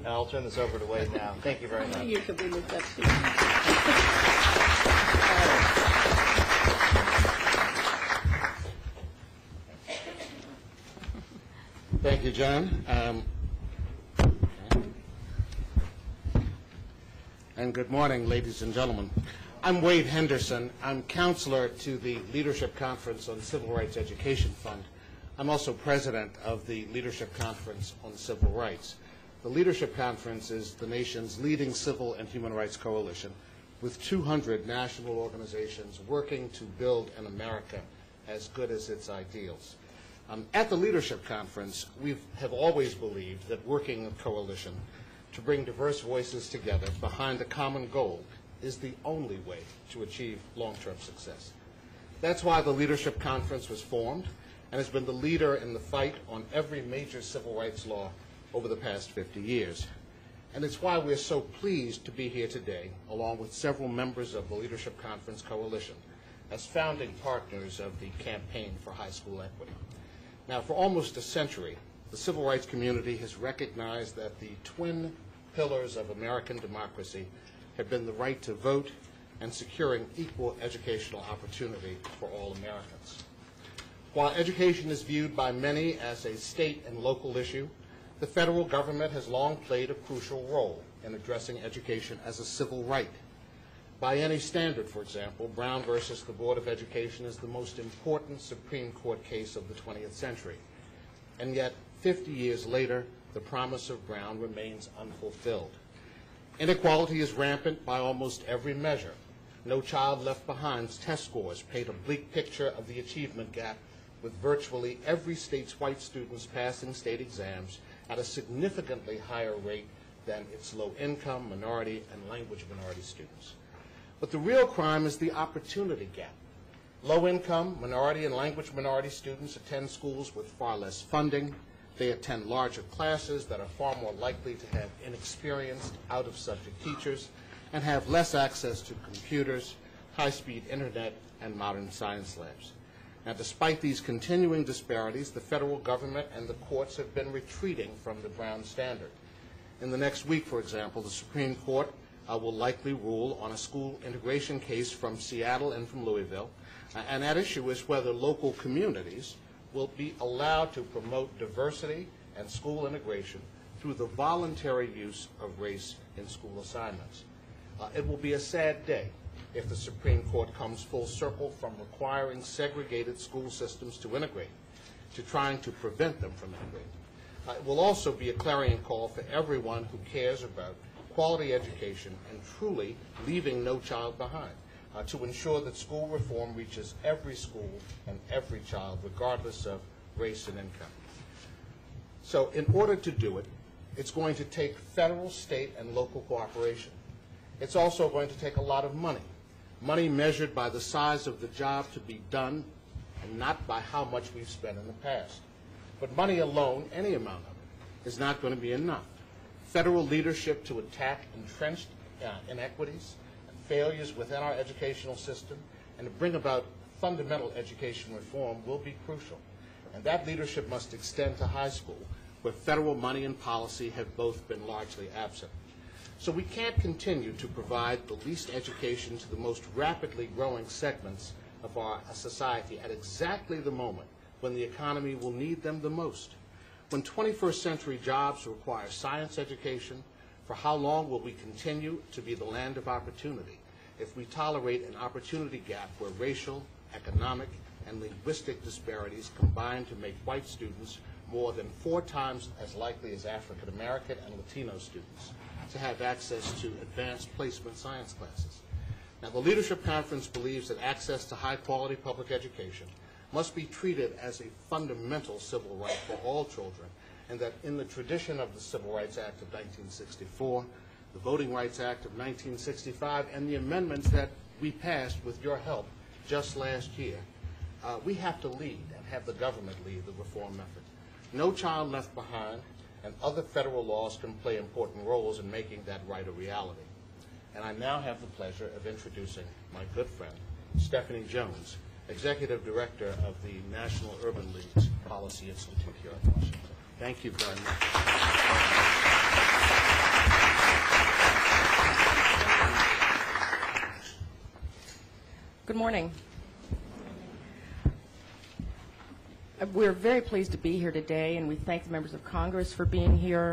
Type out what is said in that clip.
And I'll turn this over to Wade now. Thank you very much. You should be looked up to. Thank you, John. And good morning, ladies and gentlemen. I'm Wade Henderson. I'm counselor to the Leadership Conference on Civil Rights Education Fund. I'm also president of the Leadership Conference on Civil Rights. The Leadership Conference is the nation's leading civil and human rights coalition with 200 national organizations working to build an America as good as its ideals. At the Leadership Conference, we have always believed that working in coalition to bring diverse voices together behind a common goal is the only way to achieve long-term success. That's why the Leadership Conference was formed and has been the leader in the fight on every major civil rights law over the past 50 years. And it's why we're so pleased to be here today, along with several members of the Leadership Conference Coalition, as founding partners of the Campaign for High School Equity. Now, for almost a century, the civil rights community has recognized that the twin pillars of American democracy have been the right to vote and securing equal educational opportunity for all Americans. While education is viewed by many as a state and local issue, the federal government has long played a crucial role in addressing education as a civil right. By any standard, for example, Brown versus the Board of Education is the most important Supreme Court case of the 20th century. And yet, 50 years later, the promise of Brown remains unfulfilled. Inequality is rampant by almost every measure. No Child Left Behind's test scores paint a bleak picture of the achievement gap, with virtually every state's white students passing state exams at a significantly higher rate than its low-income, minority, and language minority students. But the real crime is the opportunity gap. Low-income, minority, and language minority students attend schools with far less funding. They attend larger classes that are far more likely to have inexperienced, out-of-subject teachers, and have less access to computers, high-speed internet, and modern science labs. Now, despite these continuing disparities, the federal government and the courts have been retreating from the Brown standard. In the next week, for example, the Supreme Court will likely rule on a school integration case from Seattle and from Louisville, and that issue is whether local communities will be allowed to promote diversity and school integration through the voluntary use of race in school assignments. It will be a sad day if the Supreme Court comes full circle from requiring segregated school systems to integrate to trying to prevent them from integrating. It will also be a clarion call for everyone who cares about quality education and truly leaving no child behind, to ensure that school reform reaches every school and every child, regardless of race and income. So in order to do it, it's going to take federal, state, and local cooperation. It's also going to take a lot of money, money measured by the size of the job to be done and not by how much we've spent in the past. But money alone, any amount of it, is not going to be enough. Federal leadership to attack entrenched inequities and failures within our educational system and to bring about fundamental education reform will be crucial. And that leadership must extend to high school, where federal money and policy have both been largely absent. So we can't continue to provide the least education to the most rapidly growing segments of our society at exactly the moment when the economy will need them the most. When 21st century jobs require science education, for how long will we continue to be the land of opportunity if we tolerate an opportunity gap where racial, economic, and linguistic disparities combine to make white students more than 4 times as likely as African American and Latino students to have access to advanced placement science classes? Now, the Leadership Conference believes that access to high-quality public education must be treated as a fundamental civil right for all children, and that in the tradition of the Civil Rights Act of 1964, the Voting Rights Act of 1965, and the amendments that we passed with your help just last year, we have to lead and have the government lead the reform effort. No Child Left Behind and other federal laws can play important roles in making that right a reality. And I now have the pleasure of introducing my good friend, Stephanie Jones, Executive Director of the National Urban League's Policy Institute here in Washington. Thank you very much. Good morning. We're very pleased to be here today, and we thank the members of Congress for being here.